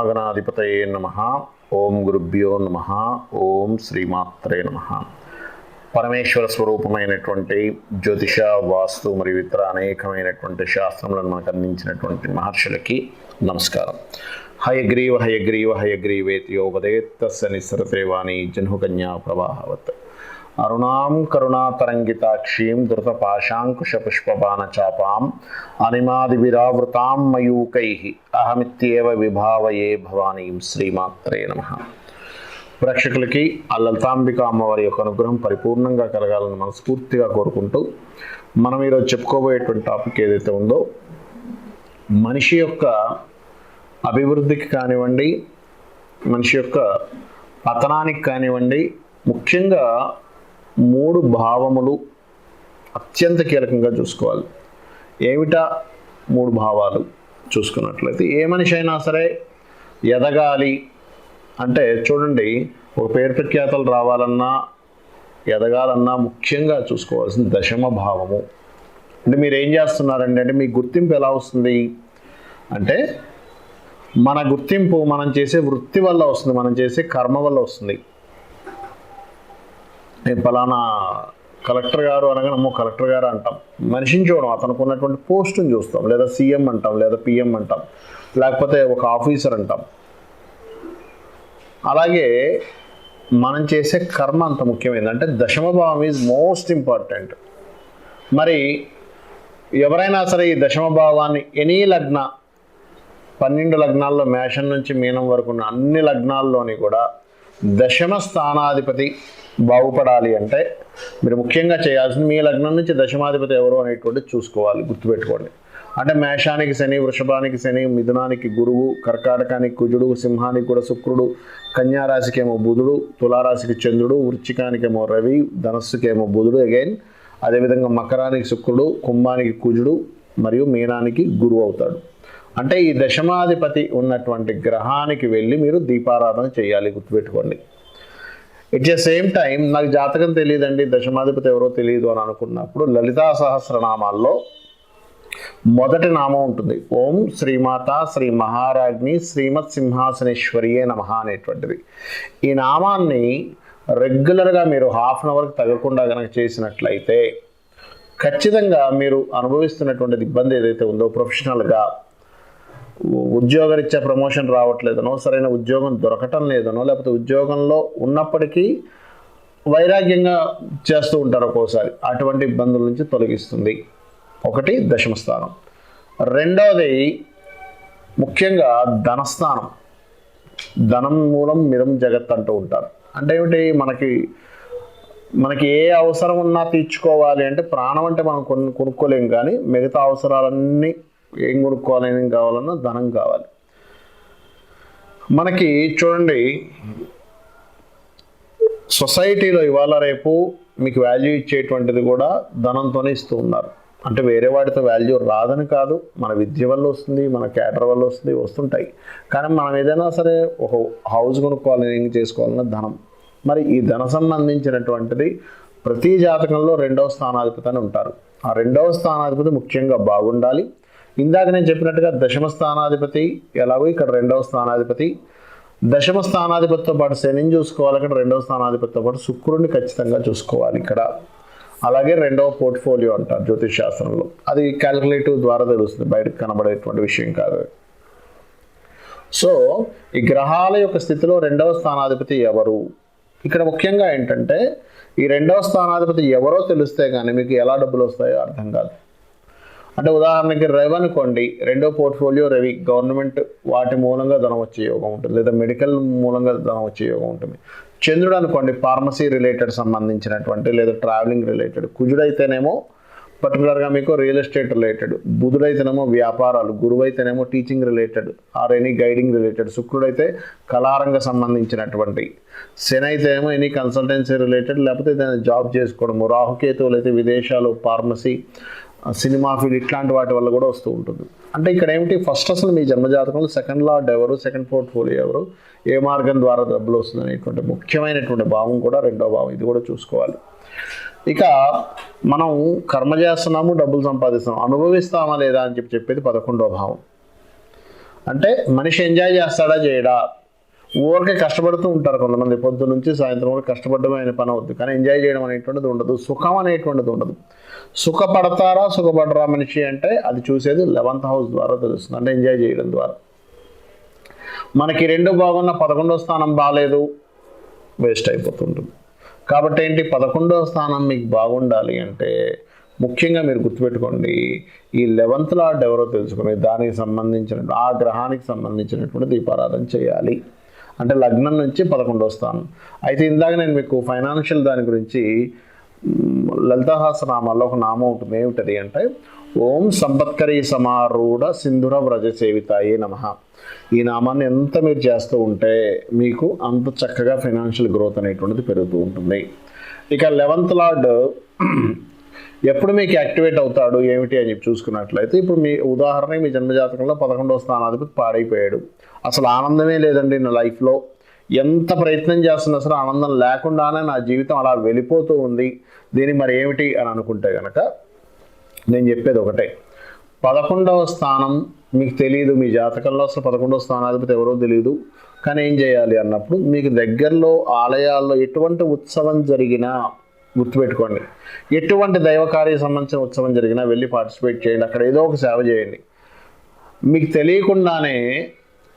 మహాగణాధిపతయే నమః. ఓం గురుభ్యో నమః. ఓం శ్రీమాత్రే నమః. పరమేశ్వర స్వరూపమైనటువంటి జ్యోతిష, వాస్తు మరియు ఇతర అనేకమైనటువంటి శాస్త్రములను మనకు అందించినటువంటి మహర్షులకి నమస్కారం. హయగ్రీవ హయగ్రీవ హయగ్రీవేత్యోపదేత్తస్య నిస్సరతే వాణి జహ్నుకన్యా ప్రవాహవత్. అరుణాం కరుణాతరంగితాక్షీం ధృతపాశాంకుశపుష్పబాణచాపాం అనిమాదివిరావృతాం మయూకైః అహమిత్యేవ విభావయే భవానీం. శ్రీమాత్రే నమః. ప్రేక్షకులకి ఆ లలితాంబిక అమ్మవారి యొక్క అనుగ్రహం పరిపూర్ణంగా కలగాలని మనస్ఫూర్తిగా కోరుకుంటూ మనం ఈరోజు చెప్పుకోబోయేటువంటి టాపిక్ ఏదైతే ఉందో, మనిషి యొక్క అభివృద్ధికి కానివ్వండి, మనిషి యొక్క పతనానికి కానివ్వండి, ముఖ్యంగా 3 భావములు అత్యంత కీలకంగా చూసుకోవాలి. ఏమిటా 3 భావాలు చూసుకున్నట్లయితే, ఏ మనిషి అయినా సరే ఎదగాలి అంటే చూడండి, ఒక పేరు ప్రఖ్యాతలు రావాలన్నా, ఎదగాలన్నా ముఖ్యంగా చూసుకోవాల్సిన దశమ భావము. అంటే మీరు ఏం చేస్తున్నారండి అంటే మీ గుర్తింపు ఎలా వస్తుంది అంటే, మన గుర్తింపు మనం చేసే వృత్తి వల్ల వస్తుంది, మనం చేసే కర్మ వల్ల వస్తుంది. నేను ఫలానా కలెక్టర్ గారు అనగానే అమ్మో కలెక్టర్ గారు అంటాం, మనిషిని చూడడం, అతనికి ఉన్నటువంటి పోస్టుని చూస్తాం, లేదా సీఎం అంటాం, లేదా పిఎం అంటాం, లేకపోతే ఒక ఆఫీసర్ అంటాం. అలాగే మనం చేసే కర్మ అంత ముఖ్యమైనది. అంటే దశమ భావం ఈజ్ మోస్ట్ ఇంపార్టెంట్. మరి ఎవరైనా సరే ఈ దశమ భావాన్ని ఎనీ లగ్న 12 లగ్నాల్లో మేషం నుంచి మీనం వరకు ఉన్న అన్ని లగ్నాల్లోని కూడా దశమ స్థానాధిపతి బాగుపడాలి అంటే మీరు ముఖ్యంగా చేయాల్సింది మీ లగ్నం నుంచి దశమాధిపతి ఎవరు అనేటువంటి చూసుకోవాలి, గుర్తుపెట్టుకోండి. అంటే మేషానికి శని, వృషభానికి శని, మిథునానికి గురువు, కర్కాటకానికి కుజుడు, సింహానికి కూడా శుక్రుడు, కన్యారాశికేమో బుధుడు, తులారాశికి చంద్రుడు, వృశ్చికానికేమో రవి, ధనస్సుకేమో బుధుడు అగైన్, అదేవిధంగా మకరానికి శుక్రుడు, కుంభానికి కుజుడు మరియు మీనానికి గురువు అవుతాడు. అంటే ఈ దశమాధిపతి ఉన్నటువంటి గ్రహానికి వెళ్ళి మీరు దీపారాధన చేయాలి, గుర్తుపెట్టుకోండి. ఇట్ ద సేమ్ టైం నాకు జాతకం తెలియదండి, దశమాధిపతి ఎవరో తెలియదు అని అనుకున్నప్పుడు లలితా సహస్రనామాల్లో మొదటి నామం ఉంటుంది, ఓం శ్రీమాత శ్రీ మహారాజ్ని శ్రీమత్ సింహాసనేశ్వరియే నమః అనేటువంటిది. ఈ నామాన్ని రెగ్యులర్గా మీరు హాఫ్ అన్ అవర్కి తగ్గకుండా కనుక చేసినట్లయితే ఖచ్చితంగా మీరు అనుభవిస్తున్నటువంటి ఇబ్బంది ఏదైతే ఉందో, ప్రొఫెషనల్గా ఉద్యోగరీత్యా ప్రమోషన్ రావట్లేదనో, సరైన ఉద్యోగం దొరకటం లేదనో, లేకపోతే ఉద్యోగంలో ఉన్నప్పటికీ వైరాగ్యంగా చేస్తూ ఉంటారు ఒక్కోసారి, అటువంటి ఇబ్బందుల నుంచి తొలగిస్తుంది. ఒకటి దశమ స్థానం. రెండవది ముఖ్యంగా ధనస్థానం. ధనం మూలం మిదం జగత్ అంటూ ఉంటారు. అంటే ఏమిటి, మనకి ఏ అవసరం ఉన్నా తీర్చుకోవాలి అంటే, ప్రాణం అంటే మనం కొనుక్కోలేం, కానీ మిగతా అవసరాలన్నీ ఏం కొనుక్కోవాలి, ఏం కావాలన్నా ధనం కావాలి. మనకి చూడండి, సొసైటీలో ఇవాళ రేపు మీకు వాల్యూ ఇచ్చేటువంటిది కూడా ధనంతోనే ఇస్తూ ఉన్నారు. అంటే వేరే వాటితో వాల్యూ రాదని కాదు, మన విద్య వల్ల వస్తుంది, మన క్యాడర్ వల్ల వస్తుంది, వస్తుంటాయి. కానీ మనం ఏదైనా సరే ఒక హౌస్ కొనుక్కోవాలి, ఏం చేసుకోవాలన్నా ధనం. మరి ఈ ధన సంబంధించినటువంటిది ప్రతి జాతకంలో 2వ స్థానాధిపతి అని ఉంటారు. ఆ 2వ స్థానాధిపతి ముఖ్యంగా బాగుండాలి. ఇందాక నేను చెప్పినట్టుగా దశమ స్థానాధిపతి ఎలాగో ఇక్కడ 2వ స్థానాధిపతి, దశమ స్థానాధిపతితో పాటు శనిని చూసుకోవాలి, ఇక్కడ 2వ స్థానాధిపతితో పాటు శుక్రుడిని ఖచ్చితంగా చూసుకోవాలి ఇక్కడ. అలాగే 2వ పోర్ట్ఫోలియో అంటారు జ్యోతిష్ శాస్త్రంలో. అది క్యాలిక్యులేటివ్ ద్వారా తెలుస్తుంది, బయటకు కనబడేటువంటి విషయం కాదు. సో ఈ గ్రహాల యొక్క స్థితిలో 2వ స్థానాధిపతి ఎవరు, ఇక్కడ ముఖ్యంగా ఏంటంటే ఈ 2వ స్థానాధిపతి ఎవరో తెలిస్తే కానీ మీకు ఎలా డబ్బులు వస్తాయో అర్థం కాదు. అంటే ఉదాహరణకి రవి అనుకోండి, 2వ పోర్ట్ఫోలియో రవి, గవర్నమెంట్ వాటి మూలంగా ధనం వచ్చే యోగం ఉంటుంది, లేదా మెడికల్ మూలంగా ధనం వచ్చే యోగం ఉంటుంది. చంద్రుడు అనుకోండి, ఫార్మసీ రిలేటెడ్ సంబంధించినటువంటి, లేదా ట్రావెలింగ్ రిలేటెడ్. కుజుడైతేనేమో పర్టికులర్గా మీకు రియల్ ఎస్టేట్ రిలేటెడ్, బుధుడైతేనేమో వ్యాపారాలు, గురువైతేనేమో teaching related or any guiding related, శుక్రుడైతే కళారంగ సంబంధించినటువంటి, శని అయితేనేమో ఎనీ కన్సల్టెన్సీ రిలేటెడ్, లేకపోతే ఏదైనా జాబ్ చేసుకోవడము, రాహుకేతువులు అయితే విదేశాలు, ఫార్మసీ, సినిమా ఫీల్డ్, ఇట్లాంటి వాటి వల్ల కూడా వస్తూ ఉంటుంది. అంటే ఇక్కడ ఏమిటి, ఫస్ట్ అసలు మీ జన్మజాతకంలో సెకండ్ లార్డ్ ఎవరు, సెకండ్ పోర్ట్ఫోలియో ఎవరు, ఏ మార్గం ద్వారా డబ్బులు వస్తుంది అనేటువంటి ముఖ్యమైనటువంటి భావం కూడా 2వ భావం, ఇది కూడా చూసుకోవాలి. ఇక మనం కర్మ చేస్తున్నాము, డబ్బులు సంపాదిస్తున్నాము, అనుభవిస్తామా లేదా అని చెప్పేది 11వ భావం. అంటే మనిషి ఎంజాయ్ చేస్తాడా చేయడా, ఊరికే కష్టపడుతూ ఉంటారు కొంతమంది, పొద్దు నుంచి సాయంత్రం వరకు కష్టపడమే ఆయన పని అవుతుంది, కానీ ఎంజాయ్ చేయడం అనేటువంటిది ఉండదు, సుఖం అనేటువంటిది ఉండదు. సుఖపడతారా సుఖపడరా మనిషి అంటే అది చూసేది 11th హౌస్ ద్వారా తెలుస్తుంది, అంటే ఎంజాయ్ చేయడం ద్వారా. మనకి 2 బాగున్న 11వ స్థానం బాగాలేదు, వేస్ట్ అయిపోతుంటుంది. కాబట్టి ఏంటి, 11వ స్థానం మీకు బాగుండాలి అంటే ముఖ్యంగా మీరు గుర్తుపెట్టుకోండి, ఈ 11th లార్డ్ ఎవరో తెలుసుకుని దానికి సంబంధించిన ఆ గ్రహానికి సంబంధించినటువంటి దీపారాధన చేయాలి. అంటే లగ్నం నుంచి 11వ స్థానం. అయితే ఇందాక నేను మీకు ఫైనాన్షియల్ దాని గురించి లలితా సహస్రనామాల్లో ఒక నామం ఉంటుంది, ఏమిటది అంటే ఓం సంపత్కరీ సమారూఢ సింధుర వ్రజ సేవితాయే నమః. ఈ నామాన్ని ఎంత మీరు చేస్తూ ఉంటే మీకు అంత చక్కగా ఫైనాన్షియల్ గ్రోత్ అనేటువంటిది పెరుగుతూ ఉంటుంది. ఇక 11th లార్డ్ ఎప్పుడు మీకు యాక్టివేట్ అవుతాడు ఏమిటి అని చెప్పి చూసుకున్నట్లయితే, ఇప్పుడు మీ ఉదాహరణకి మీ జన్మజాతకంలో 11వ స్థానాధిపతి పాడైపోయాడు, అసలు ఆనందమే లేదండి నా లైఫ్లో, ఎంత ప్రయత్నం చేస్తున్నా అసలు ఆనందం లేకుండానే నా జీవితం అలా వెళ్ళిపోతూ ఉంది, దీనికి మరి ఏమిటి అని అనుకుంటే కనుక నేను చెప్పేది ఒకటే, 11వ స్థానం మీకు తెలియదు, మీ జాతకంలో అసలు 11వ స్థానాధిపతి ఎవరో తెలియదు, కానీ ఏం చేయాలి అన్నప్పుడు మీకు దగ్గరలో ఆలయాల్లో ఎటువంటి ఉత్సవం జరిగినా గుర్తుపెట్టుకోండి, ఎటువంటి దైవకార్య సంబంధించిన ఉత్సవం జరిగినా వెళ్ళి పార్టిసిపేట్ చేయండి, అక్కడ ఏదో ఒక సేవ చేయండి. మీకు తెలియకుండానే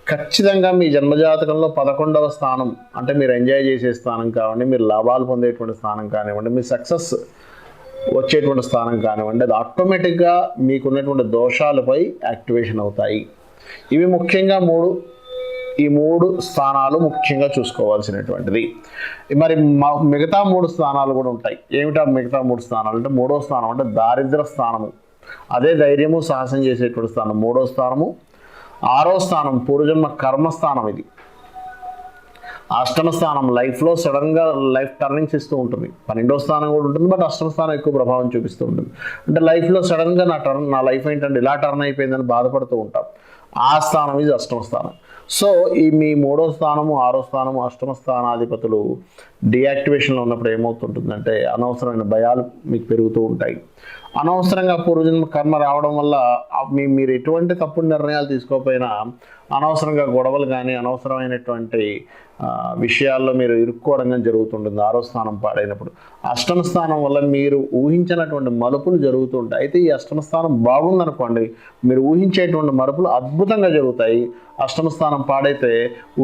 ఖచ్చితంగా మీ జన్మజాతకంలో 11వ స్థానం అంటే మీరు ఎంజాయ్ చేసే స్థానం కానివ్వండి, మీరు లాభాలు పొందేటువంటి స్థానం కానివ్వండి, మీ సక్సెస్ వచ్చేటువంటి స్థానం కానివ్వండి, అది ఆటోమేటిక్గా మీకున్నటువంటి దోషాలపై యాక్టివేషన్ అవుతాయి. ఇవి ముఖ్యంగా ఈ మూడు స్థానాలు ముఖ్యంగా చూసుకోవాల్సినటువంటిది. మరి మిగతా 3 స్థానాలు కూడా ఉంటాయి. ఏమిటా మిగతా 3 స్థానాలు అంటే, 3వ స్థానం అంటే దారిద్ర స్థానము, అదే ధైర్యము సాహసం చేసేటువంటి స్థానం 3వ స్థానము. 6వ స్థానం పూర్వజన్మ కర్మస్థానం, ఇది 8వ స్థానం లైఫ్లో సడన్గా లైఫ్ టర్నింగ్స్ ఇస్తూ ఉంటుంది. 12వ స్థానం కూడా ఉంటుంది, బట్ 8వ స్థానం ఎక్కువ ప్రభావం చూపిస్తూ ఉంటుంది. అంటే లైఫ్లో సడన్గా నా లైఫ్ ఏంటంటే ఇలా టర్న్ అయిపోయిందని బాధపడుతూ ఉంటాం. ఆ స్థానం ఇది 8వ స్థానం. సో ఈ మీ 3వ స్థానము 6వ స్థానము 8వ స్థానాధిపతులు డియాక్టివేషన్లో ఉన్నప్పుడు ఏమవుతుంటుందంటే అనవసరమైన భయాలు మీకు పెరుగుతూ ఉంటాయి. అనవసరంగా పూర్వజన్మ కర్మ రావడం వల్ల మీరు ఎటువంటి తప్పుడు నిర్ణయాలు తీసుకోకపోయినా అనవసరంగా గొడవలు కానీ అనవసరమైనటువంటి విషయాల్లో మీరు ఇరుక్కోవడం కానీ జరుగుతుంటుంది 6వ స్థానం పాడైనప్పుడు. 8వ స్థానం వల్ల మీరు ఊహించినటువంటి మలుపులు జరుగుతూ ఉంటాయి. అయితే ఈ 8వ స్థానం బాగుందనుకోండి, మీరు ఊహించేటువంటి మలుపులు అద్భుతంగా జరుగుతాయి. 8వ స్థానం పాడైతే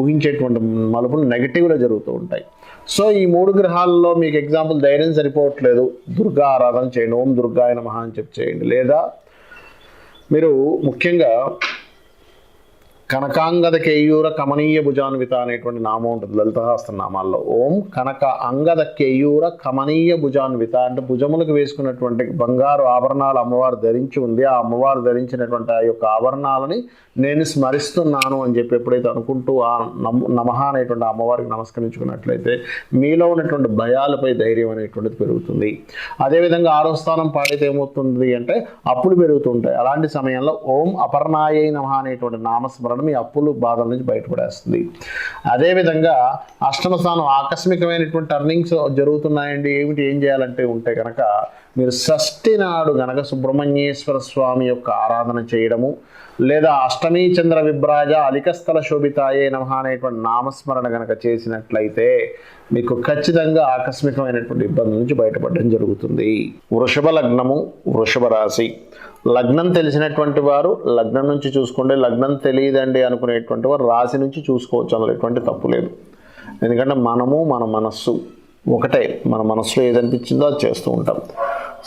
ఊహించేటువంటి మలుపులు నెగిటివ్గా జరుగుతూ ఉంటాయి. సో ఈ 3 గ్రహాల్లో మీకు ఎగ్జాంపుల్ ధైర్యం సరిపోవట్లేదు, దుర్గా ఆరాధన చేయండి, ఓం దుర్గాయ నమః అని చెప్పి చేయండి. లేదా మీరు ముఖ్యంగా కనకాంగద కేయూర కమనీయ భుజాన్విత అనేటువంటి నామం ఉంటుంది లలితహాస్త్ర నామాల్లో. ఓం కనక అంగద కేయూర కమనీయ భుజాన్విత అంటే భుజములకు వేసుకున్నటువంటి బంగారు ఆభరణాలు అమ్మవారు ధరించి ఉంది, ఆ అమ్మవారు ధరించినటువంటి ఆ యొక్క ఆభరణాలని నేను స్మరిస్తున్నాను అని చెప్పి ఎప్పుడైతే అనుకుంటూ ఆ నమః అనేటువంటి అమ్మవారికి నమస్కరించుకున్నట్లయితే మీలో ఉన్నటువంటి భయాలపై ధైర్యం అనేటువంటిది పెరుగుతుంది. అదేవిధంగా 6వ స్థానం పాడితే ఏమవుతుంది అంటే అప్పులు పెరుగుతుంటాయి. అలాంటి సమయంలో ఓం అపర్ణాయై నమః అనేటువంటి నామస్మరణ మీ అప్పులు బాధల నుంచి బయటపడేస్తుంది. అదేవిధంగా 8వ స్థానం ఆకస్మికమైనటువంటి టర్నింగ్స్ జరుగుతున్నాయండి, ఏం చేయాలంటే ఉంటే కనుక మీరు షష్ఠి నాడు గనక సుబ్రహ్మణ్యేశ్వర స్వామి యొక్క ఆరాధన చేయడము, లేదా అష్టమీ చంద్ర విభ్రాజ అలికస్థల శోభితాయే నమః అనేటువంటి నామస్మరణ గనక చేసినట్లయితే మీకు ఖచ్చితంగా ఆకస్మికమైనటువంటి ఇబ్బందుల నుంచి బయటపడడం జరుగుతుంది. వృషభ లగ్నము, వృషభ రాశి. లగ్నం తెలిసినటువంటి వారు లగ్నం నుంచి చూసుకోండి, లగ్నం తెలియదండి అనుకునేటువంటి వారు రాశి నుంచి చూసుకోవచ్చు, అనేటువంటి తప్పు లేదు. ఎందుకంటే మన మనస్సు ఒకటే, మన మనసులో ఏదనిపించిందో అది చేస్తూ ఉంటాం.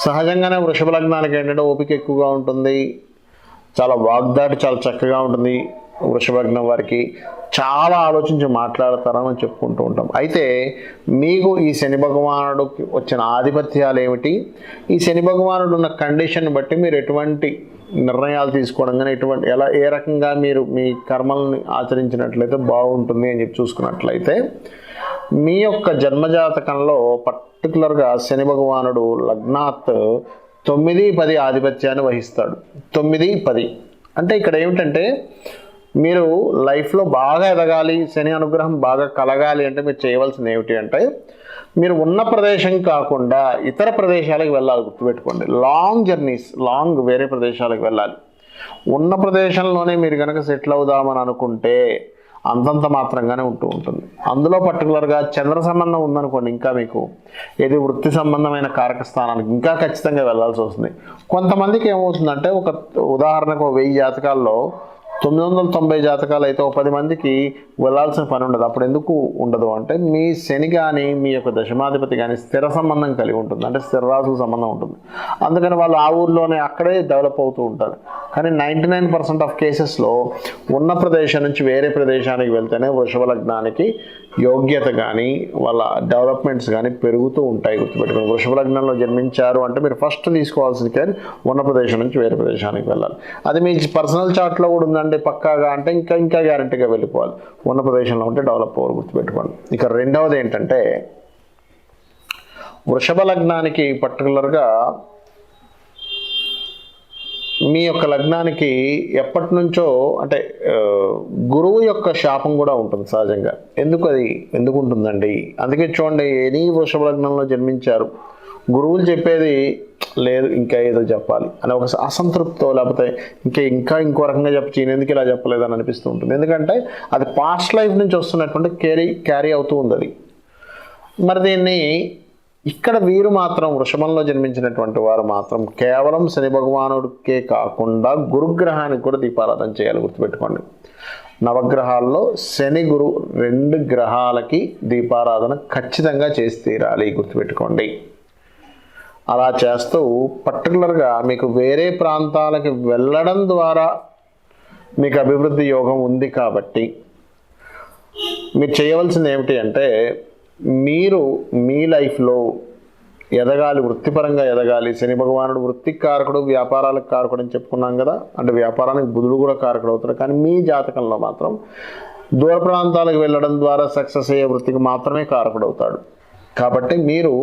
సహజంగానే వృషభ లగ్నానికి ఏంటంటే ఓపిక ఎక్కువగా ఉంటుంది, చాలా వాగ్దాటి చాలా చక్కగా ఉంటుంది. వృషభ లగ్నం వారికి చాలా ఆలోచించి మాట్లాడతారని చెప్పుకుంటూ ఉంటాం. అయితే మీకు ఈ శని భగవానుడికి వచ్చిన ఆధిపత్యాలు ఏమిటి, ఈ శని భగవానుడు ఉన్న కండిషన్ బట్టి మీరు ఎటువంటి నిర్ణయాలు తీసుకోవడం కానీ ఏ రకంగా మీరు మీ కర్మల్ని ఆచరించినట్లయితే బాగుంటుంది అని చెప్పి చూసుకున్నట్లయితే, మీ యొక్క జన్మజాతకంలో పర్టికులర్గా శని భగవానుడు లగ్నాత్ 9, 10 ఆధిపత్యాన్ని వహిస్తాడు. 9, 10 అంటే ఇక్కడ ఏమిటంటే మీరు లైఫ్లో బాగా ఎదగాలి, శని అనుగ్రహం బాగా కలగాలి అంటే మీరు చేయవలసింది ఏమిటి అంటే, మీరు ఉన్న ప్రదేశం కాకుండా ఇతర ప్రదేశాలకు వెళ్ళాలి. గుర్తుపెట్టుకోండి, లాంగ్ జర్నీస్, వేరే ప్రదేశాలకు వెళ్ళాలి. ఉన్న ప్రదేశంలోనే మీరు కనుక సెటిల్ అవుదామని అనుకుంటే అంతంత మాత్రంగానే ఉంటుంది. అందులో పర్టికులర్గా చంద్ర సంబంధం ఉందనుకోండి, ఇంకా మీకు ఏది వృత్తి సంబంధమైన కారక స్థానానికి ఇంకా ఖచ్చితంగా వెళ్ళాల్సి వస్తుంది. కొంతమందికి ఏమవుతుందంటే, ఒక ఉదాహరణకు 1000 జాతకాల్లో 990 జాతకాలు అయితే 10 మందికి వెళ్ళాల్సిన పని ఉండదు. అప్పుడు ఎందుకు ఉండదు అంటే, మీ శని కానీ మీ యొక్క దశమాధిపతి కానీ స్థిర సంబంధం కలిగి ఉంటుంది, అంటే స్థిర రాశుల సంబంధం ఉంటుంది. అందుకని వాళ్ళు ఆ ఊర్లోనే అక్కడే డెవలప్ అవుతూ ఉంటారు. కానీ 99% ఆఫ్ కేసెస్లో ఉన్న ప్రదేశం నుంచి వేరే ప్రదేశానికి వెళ్తేనే వృషభ లగ్నానికి యోగ్యత కానీ వాళ్ళ డెవలప్మెంట్స్ కానీ పెరుగుతూ ఉంటాయి. గుర్తుపెట్టుకుని, వృషభ లగ్నంలో జన్మించారు అంటే మీరు ఫస్ట్ తీసుకోవాల్సిన కేర్ ఉన్న ప్రదేశం నుంచి వేరే ప్రదేశానికి వెళ్ళాలి. అది మీ పర్సనల్ చార్ట్లో కూడా ఉందండి పక్కాగా అంటే ఇంకా గ్యారంటీగా వెళ్ళిపోవాలి. ఉన్న ప్రదేశంలో ఉంటే డెవలప్ అవ్వాలి, గుర్తుపెట్టుకోండి. ఇక రెండవది ఏంటంటే, వృషభ లగ్నానికి పర్టికులర్గా మీ యొక్క లగ్నానికి ఎప్పటి నుంచో అంటే గురువు యొక్క శాపం కూడా ఉంటుంది సహజంగా. ఎందుకు ఉంటుందండి? అందుకే చూడండి, ఎనీ వృషభ లగ్నంలో జన్మించారు, గురువులు చెప్పేది లేదు, ఇంకా ఏదో చెప్పాలి అని ఒక అసంతృప్తితో, లేకపోతే ఇంకో రకంగా చెప్పి ఎందుకు ఇలా చెప్పలేదని అనిపిస్తూ ఉంటుంది. ఎందుకంటే అది పాస్ట్ లైఫ్ నుంచి వస్తున్నటువంటి క్యారీ అవుతూ ఉంది అది. మరి దీన్ని ఇక్కడ వీరు మాత్రం, వృషభంలో జన్మించినటువంటి వారు మాత్రం కేవలం శని భగవానుడికే కాకుండా గురుగ్రహానికి కూడా దీపారాధన చేయాలి, గుర్తుపెట్టుకోండి. నవగ్రహాల్లో శని గురు 2 గ్రహాలకి దీపారాధన ఖచ్చితంగా చేసి తీరాలి, గుర్తుపెట్టుకోండి. అలా చేస్తూ పర్టికులర్గా మీకు వేరే ప్రాంతాలకు వెళ్ళడం ద్వారా మీకు అభివృద్ధి యోగం ఉంది కాబట్టి మీరు చేయవలసింది ఏమిటి అంటే, మీరు మీ లైఫ్లో ఎదగాలి, వృత్తిపరంగా ఎదగాలి. శని భగవానుడు వృత్తికి కారకుడు, వ్యాపారాలకు కారకుడు అని చెప్పుకున్నాం కదా, అంటే వ్యాపారానికి బుధుడు కూడా కారకుడు అవుతాడు. కానీ మీ జాతకంలో మాత్రం దూర ప్రాంతాలకు వెళ్ళడం ద్వారా సక్సెస్ అయ్యే వృత్తికి మాత్రమే కారకుడు అవుతాడు. కాబట్టి మీరు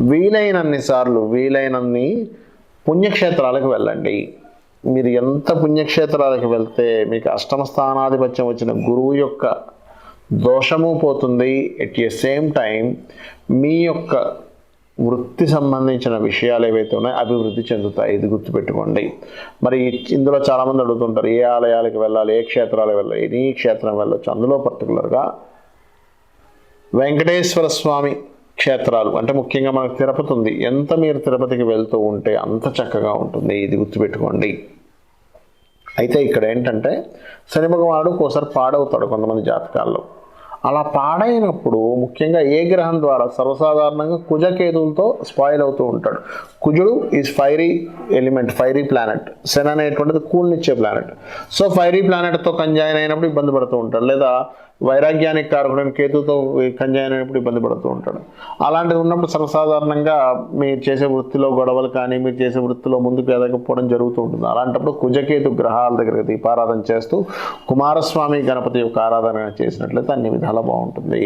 వీలైనన్ని పుణ్యక్షేత్రాలకు వెళ్ళండి. మీరు ఎంత పుణ్యక్షేత్రాలకు వెళ్తే మీకు అష్టమ స్థానాధిపత్యం వచ్చిన గురువు యొక్క దోషము పోతుంది. ఎట్ ఏ సేమ్ టైం మీ యొక్క వృత్తి సంబంధించిన విషయాలు ఏవైతే ఉన్నాయో అభివృద్ధి చెందుతాయి, ఇది గుర్తుపెట్టుకోండి. మరి ఇందులో చాలామంది అడుగుతుంటారు, ఏ ఆలయాలకు వెళ్ళాలి, ఏ క్షేత్రాలకు వెళ్ళాలి, ఏ క్షేత్రం వెళ్ళొచ్చు. అందులో పర్టికులర్గా వెంకటేశ్వర స్వామి క్షేత్రాలు, అంటే ముఖ్యంగా మనకు తిరుపతి ఉంది, ఎంత మీరు తిరుపతికి వెళ్తూ ఉంటే అంత చక్కగా ఉంటుంది, ఇది గుర్తుపెట్టుకోండి. అయితే ఇక్కడ ఏంటంటే, శని భగవానుడు ఒకసారి పాడవుతాడు కొంతమంది జాతకాల్లో. అలా పాడైనప్పుడు ముఖ్యంగా ఏ గ్రహం ద్వారా, సర్వసాధారణంగా కుజకేతువులతో స్పాయిల్ అవుతూ ఉంటాడు. కుజుడు is fiery element, fiery planet. Shani అనేటువంటిది కూల్నిచ్చే ప్లానెట్. సో ఫైరీ ప్లానెట్తో కంజాయిన్ అయినప్పుడు ఇబ్బంది పడుతూ ఉంటాడు, లేదా వైరాగ్యానికి కారకుడైన కేతుతో కంజాయిన్ అయినప్పుడు ఇబ్బంది పడుతూ ఉంటాడు. అలాంటిది ఉన్నప్పుడు సర్వసాధారణంగా మీరు చేసే వృత్తిలో గొడవలు కానీ, మీరు చేసే వృత్తిలో ముందుకు ఎదగకపోవడం జరుగుతూ ఉంటుంది. అలాంటప్పుడు కుజకేతు గ్రహాల దగ్గర దీపారాధన చేస్తూ కుమారస్వామి గణపతి యొక్క ఆరాధన చేసినట్లయితే అన్ని విధాలా బాగుంటుంది.